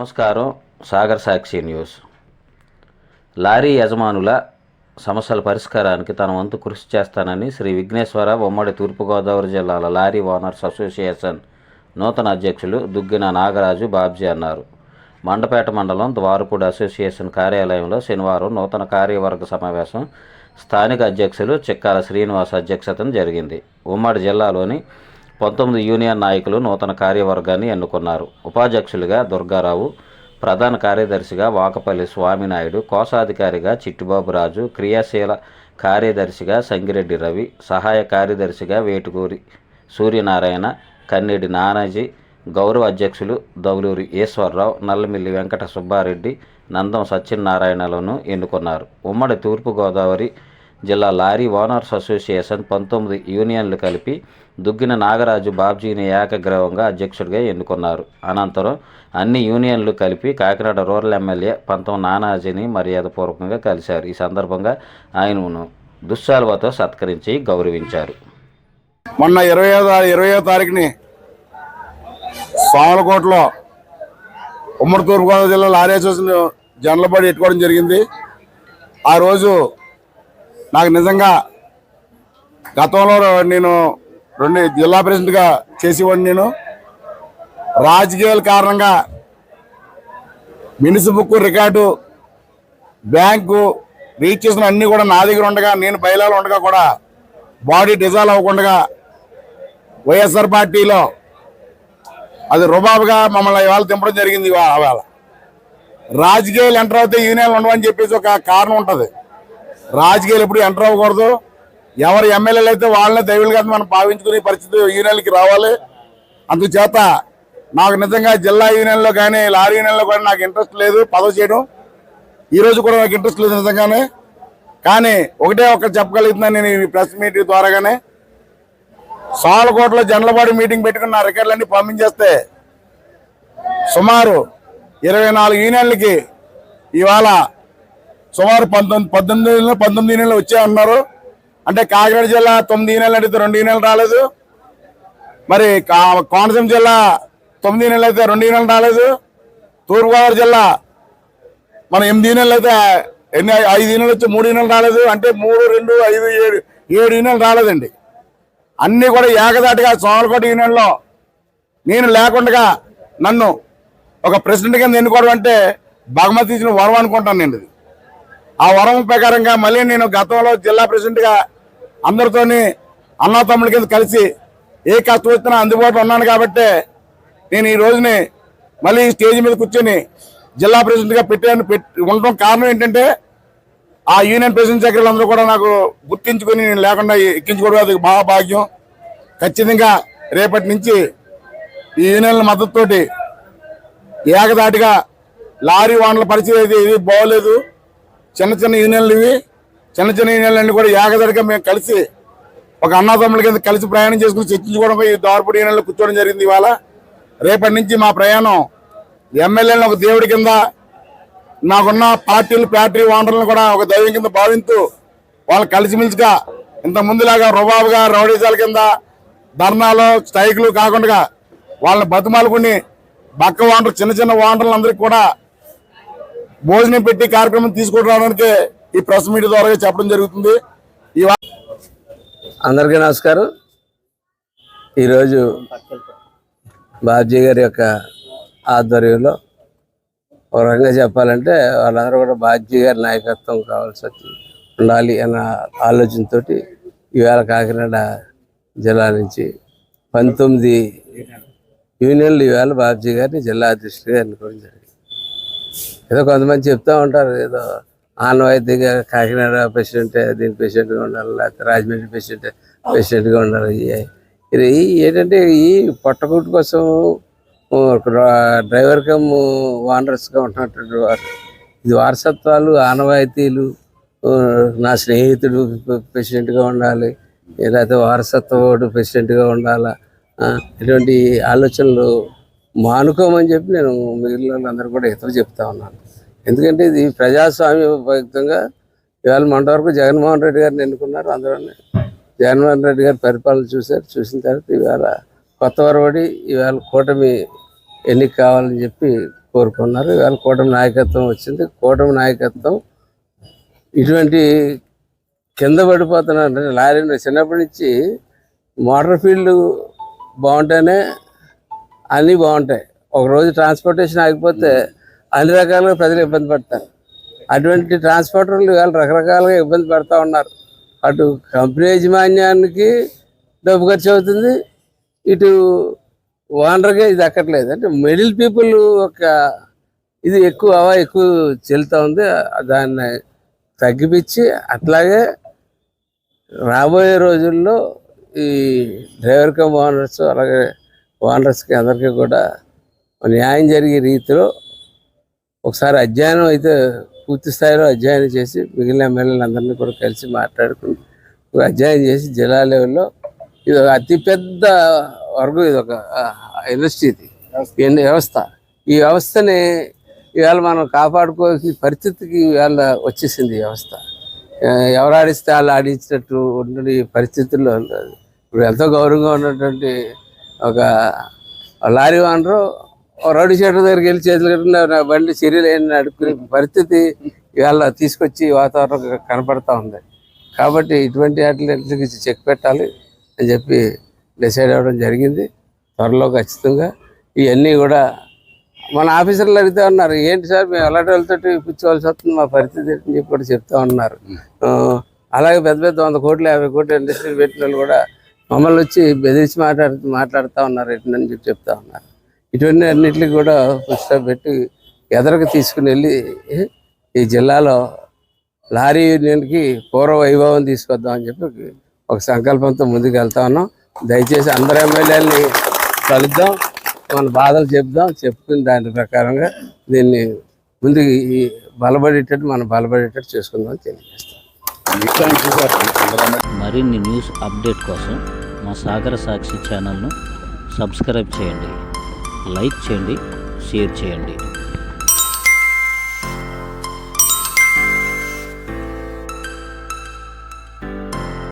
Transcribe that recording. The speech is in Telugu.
నమస్కారం. సాగర్ సాక్షి న్యూస్. లారీ యజమానుల సమస్యల పరిష్కారానికి తన వంతు కృషి చేస్తానని శ్రీ విఘ్నేశ్వర ఉమ్మడి తూర్పుగోదావరి జిల్లాల లారీ ఓనర్స్ అసోసియేషన్ నూతన అధ్యక్షులు దుగ్గిన నాగరాజు బాబ్జీ అన్నారు. మండపేట మండలం ద్వారపూడి అసోసియేషన్ కార్యాలయంలో శనివారం నూతన కార్యవర్గ సమావేశం స్థానిక అధ్యక్షులు చిక్కాల శ్రీనివాస్ అధ్యక్షతన జరిగింది. ఉమ్మడి జిల్లాలోని 19 యూనియన్ నాయకులు నూతన కార్యవర్గాన్ని ఎన్నుకున్నారు. ఉపాధ్యక్షులుగా దుర్గారావు, ప్రధాన కార్యదర్శిగా వాకపల్లి స్వామినాయుడు, కోశాధికారిగా చిట్టిబాబు రాజు, క్రియాశీల కార్యదర్శిగా సంగిరెడ్డి రవి, సహాయ కార్యదర్శిగా వేటుకూరి సూర్యనారాయణ, కన్నెడి నానాజీ, గౌరవ అధ్యక్షులు దౌలూరి ఈశ్వరరావు, నల్లమిల్లి వెంకట సుబ్బారెడ్డి, నందం సత్యనారాయణలను ఎన్నుకున్నారు. ఉమ్మడి తూర్పుగోదావరి జిల్లా లారీ ఓనర్స్ అసోసియేషన్ 19 యూనియన్లు కలిపి దుగ్గిన నాగరాజు బాబ్జీని ఏకగ్రీవంగా అధ్యక్షుడిగా ఎన్నుకున్నారు. అనంతరం అన్ని యూనియన్లు కలిపి కాకినాడ రూరల్ ఎమ్మెల్యే పంతం నానాజీని మర్యాదపూర్వకంగా కలిశారు. ఈ సందర్భంగా ఆయనను దుశ్శాలువతో సత్కరించి గౌరవించారు. మొన్న 20వ తారీఖుని సామలకోటలో ఉమ్మడి తూర్పుగోదావరి జిల్లా లారీ అసోసియేషన్ జనరల్ బాడీ పెట్టుకోవడం జరిగింది. ఆ రోజు నాకు నిజంగా గతంలో నేను 2 జిల్లా ప్రెసిడెంట్గా చేసేవాడిని. నేను రాజకీయాల కారణంగా మినిస్ బుక్, రికార్డు, బ్యాంకు రిజిస్ట్రేషన్ అన్నీ కూడా నా దగ్గర ఉండగా, నేను బయలాలో ఉండగా కూడా బాడీ డిజాల్వ్ అవ్వకుండా వైఎస్ఆర్ పార్టీలో అది రుబాబుగా మమ్మల్ని ఇవాళ దింపడం జరిగింది. ఇవాళ రాజకీయాలు ఎంటర్ అవుతే యూనియన్లు ఉండవని చెప్పేసి ఒక కారణం ఉంటుంది. రాజకీయాలు ఎప్పుడు ఎంటర్ అవ్వకూడదు. ఎవరు ఎమ్మెల్యేలు అయితే వాళ్ళనే దైవులుగా మనం భావించుకునే పరిస్థితి యూనియన్లకి రావాలి. అందుచేత నాకు నిజంగా జిల్లా యూనియన్లో కానీ లారీ యూనియన్లో కానీ నాకు ఇంట్రెస్ట్ లేదు పదవి చేయడం. ఈరోజు కూడా నాకు ఇంట్రెస్ట్ లేదు నిజంగానే. కానీ ఒకటి చెప్పగలుగుతున్నాను నేను ఈ ప్రెస్ మీట్ ద్వారాగానే. సాలకోటలో జనరల్ బాడీ మీటింగ్ పెట్టుకుని నా రికార్డులన్నీ పంపించేస్తే సుమారు 24 యూనియన్లకి ఇవాళ సుమారు 19 యూనియన్లు వచ్చాయన్నారు. అంటే కాకినాడ జిల్లా 9 యూనియన్లు అడిగితే 2 యూనియన్లు రాలేదు. మరి కోనసీమ జిల్లా 9 యూనియన్లు అయితే 2 యూనియన్లు రాలేదు. తూర్పుగోదావరి జిల్లా మన 8 యూనియన్లు అయితే 5 యూనియన్లు వచ్చి 3 యూనియన్లు రాలేదు. అంటే 3, 2, 5, 7 యూనియన్లు రాలేదండి. అన్నీ కూడా ఏకదాటిగా సోమలకోట యూనియన్లో నేను లేకుండా నన్ను ఒక ప్రెసిడెంట్ కింద ఎన్నుకోవడం అంటే భగవత్ ఇచ్చిన వరం అనుకుంటాను నేను. ఆ వరం ప్రకారంగా మళ్ళీ నేను గతంలో జిల్లా ప్రెసిడెంట్గా అందరితోని అన్నా తమ్ముడి కింద కలిసి ఏ కష్టం వచ్చినా అందుబాటులో ఉన్నాను. కాబట్టి నేను ఈ రోజుని మళ్ళీ స్టేజ్ మీద కూర్చొని జిల్లా ప్రెసిడెంట్గా ఉండడం కారణం ఏంటంటే ఆ యూనియన్ ప్రెసిడెంట్ సెక్రటరీలు అందరూ కూడా నాకు గుర్తించుకొని నేను లేకుండా ఎక్కించుకోవడం అది మహాభాగ్యం. ఖచ్చితంగా రేపటి నుంచి ఈ యూనియన్ల మద్దతుతోటి ఏకదాటిగా లారీ ఓనర్ల పరిస్థితి అయితే ఇది బాగోలేదు. చిన్న యూనియన్లు ఇవి. చిన్న యూనియన్లన్నీ కూడా ఏకదాటిగా మేము కలిసి ఒక అన్నదమ్ముల కింద కలిసి ప్రయాణం చేసుకుని చర్చించుకోవడం ఈ ద్వారపూడి యూనియన్లో కూర్చోవడం జరిగింది. ఇవాళ రేపటి నుంచి మా ప్రయాణం ఎమ్మెల్యేలను ఒక దేవుడి కింద, నాకున్న ఫ్యాక్టరీ ఓనర్లను కూడా ఒక దైవం కింద భావిస్తూ వాళ్ళు కలిసిమెలిసిగా ఇంత ముందులాగా రుబాబుగా రౌడీజాల కింద ధర్నాలు స్ట్రైకులు కాకుండా వాళ్ళని బతిమాలుకుని బక్క ఓనర్లు చిన్న ఓనర్లు అందరికీ కూడా భోజనం పెట్టి కార్యక్రమం తీసుకురావడానికి ఈ ప్రెస్ మీట్ ద్వారా చెప్పడం జరుగుతుంది. అందరికీ నమస్కారం. ఈరోజు బాబ్జీ గారి యొక్క ఆధ్వర్యంలో ఒక రకంగా చెప్పాలంటే వాళ్ళందరూ కూడా బాబ్జీ గారి నాయకత్వం కావాల్సి ఉండాలి అన్న ఆలోచనతో ఈవేళ కాకినాడ జిల్లా నుంచి 19 యూనియన్లు ఈవేళ బాబ్జీ గారిని జిల్లా అధ్యక్షుడిగా ఎన్నుకోవడం జరిగింది. ఏదో కొంతమంది చెప్తూ ఉంటారు, ఏదో ఆనవాయితీగా కాకినాడ ప్రెసిడెంటే దీని ప్రెసిడెంట్గా ఉండాలి, లేకపోతే రాజమండ్రి ప్రెసిడెంట్గా ఉండాలి. ఇది ఏంటంటే ఈ పొట్టకూటి కోసం డ్రైవర్ కమ్ ఓనర్స్గా ఉంటున్నటువంటి వారు ఇది వారసత్వాలు, ఆనవాయితీలు, నా స్నేహితుడు ప్రెసిడెంట్గా ఉండాలి, లేకపోతే వారసత్వాడు ప్రెసిడెంట్గా ఉండాలా, ఇటువంటి ఆలోచనలు మానుకోమని చెప్పి నేను మిగిలిన వాళ్ళందరూ కూడా ఇతరులు చెప్తా ఉన్నాను. ఎందుకంటే ఇది ప్రజాస్వామ్యయుతంగా ఇవాళ మొన్నటి వరకు జగన్మోహన్ రెడ్డి గారిని ఎన్నుకున్నారు. అందరూ జగన్మోహన్ రెడ్డి గారి పరిపాలన చూసిన తర్వాత ఇవాళ కొత్త వరవడి ఇవాళ కూటమి ఎన్నిక కావాలని చెప్పి కోరుకున్నారు. ఇవాళ కూటమి నాయకత్వం వచ్చింది. కూటమి నాయకత్వం ఇటువంటి కింద పడిపోతున్నారు. లారీ చిన్నప్పటి నుంచి మోటార్ ఫీల్డ్ బాగుంటేనే అన్నీ బాగుంటాయి. ఒకరోజు ట్రాన్స్పోర్టేషన్ ఆగిపోతే అన్ని రకాలుగా ప్రజలు ఇబ్బంది పడతారు. అటువంటి ట్రాన్స్పోర్టర్లు ఇవాళ రకరకాలుగా ఇబ్బంది పడుతూ ఉన్నారు. అటు కంపెనీ యాజమాన్యానికి డబ్బు ఖర్చు అవుతుంది, ఇటు ఓనర్గా ఇది దక్కట్లేదు. అంటే మిడిల్ పీపుల్ ఒక ఇది ఎక్కువ చెల్లుతూ ఉంది. దాన్ని తగ్గిపించి అట్లాగే రాబోయే రోజుల్లో ఈ డ్రైవర్ కమ్ ఓనర్స్ అలాగే ఓనర్స్కి అందరికీ కూడా న్యాయం జరిగే రీతిలో ఒకసారి అధ్యయనం అయితే పూర్తి స్థాయిలో అధ్యయనం చేసి మిగిలిన ఎమ్మెల్యేలందరినీ కూడా కలిసి మాట్లాడుకుని అధ్యయనం చేసి జిల్లా లెవెల్లో ఇది ఒక అతిపెద్ద వర్గం, ఇది ఒక ఇండస్ట్రీ, ఇది వ్యవస్థ. ఈ వ్యవస్థని ఇవాళ మనం కాపాడుకోవాల్సిన పరిస్థితికి ఇవాళ వచ్చేసింది ఈ వ్యవస్థ. ఎవరు ఆడిస్తే వాళ్ళు ఆడించినట్టు ఉన్న పరిస్థితుల్లో ఇప్పుడు ఎంతో గౌరవంగా ఉన్నటువంటి ఒక లారీ ఓనరు రౌడీ షీటర్ దగ్గరికి వెళ్ళి చేతులు కట్టుకుని నా బండి చర్యలు ఏంటి నడుపుకునే పరిస్థితి ఇవాళ తీసుకొచ్చి వాతావరణం కనపడతా ఉంది. కాబట్టి ఇటువంటి వాటికి చెక్ పెట్టాలి అని చెప్పి డిసైడ్ అవ్వడం జరిగింది. త్వరలో ఖచ్చితంగా ఇవన్నీ కూడా మన ఆఫీసర్లు అడిగితే ఉన్నారు, ఏంటి సార్ మేము అలాంటి వాళ్ళతో ఇప్పించవలసి వస్తుంది, మా పరిస్థితి అని చెప్పి కూడా చెప్తా ఉన్నారు. అలాగే పెద్ద పెద్ద 100 కోట్లు 50 కోట్లు ఇండస్ట్రీలు పెట్టిన వాళ్ళు కూడా మమ్మల్ని వచ్చి బెదిరించి మాట్లాడుతూ ఉన్నారు ఎట్లని చెప్పి చెప్తా ఉన్నారు. ఇటువంటి అన్నింటికి కూడా పుస్తకం పెట్టి ఎదరకు తీసుకుని వెళ్ళి ఈ జిల్లాలో లారీ యూనియన్కి పూర్వ వైభవం తీసుకొద్దామని చెప్పి ఒక సంకల్పంతో ముందుకు వెళ్తా ఉన్నాం. దయచేసి అందరు ఎమ్మెల్యేలని కలుద్దాం, మన బాధలు చెప్పుకుని దాని ప్రకారంగా దీన్ని ముందుకు మనం బలపడేటట్టు చేసుకుందాం తెలియజేస్తాం. మరిన్ని న్యూస్ అప్డేట్ కోసం మా సాగర సాక్షి ఛానల్ను సబ్స్క్రైబ్ చేయండి, లైక్ చేయండి, షేర్ చేయండి.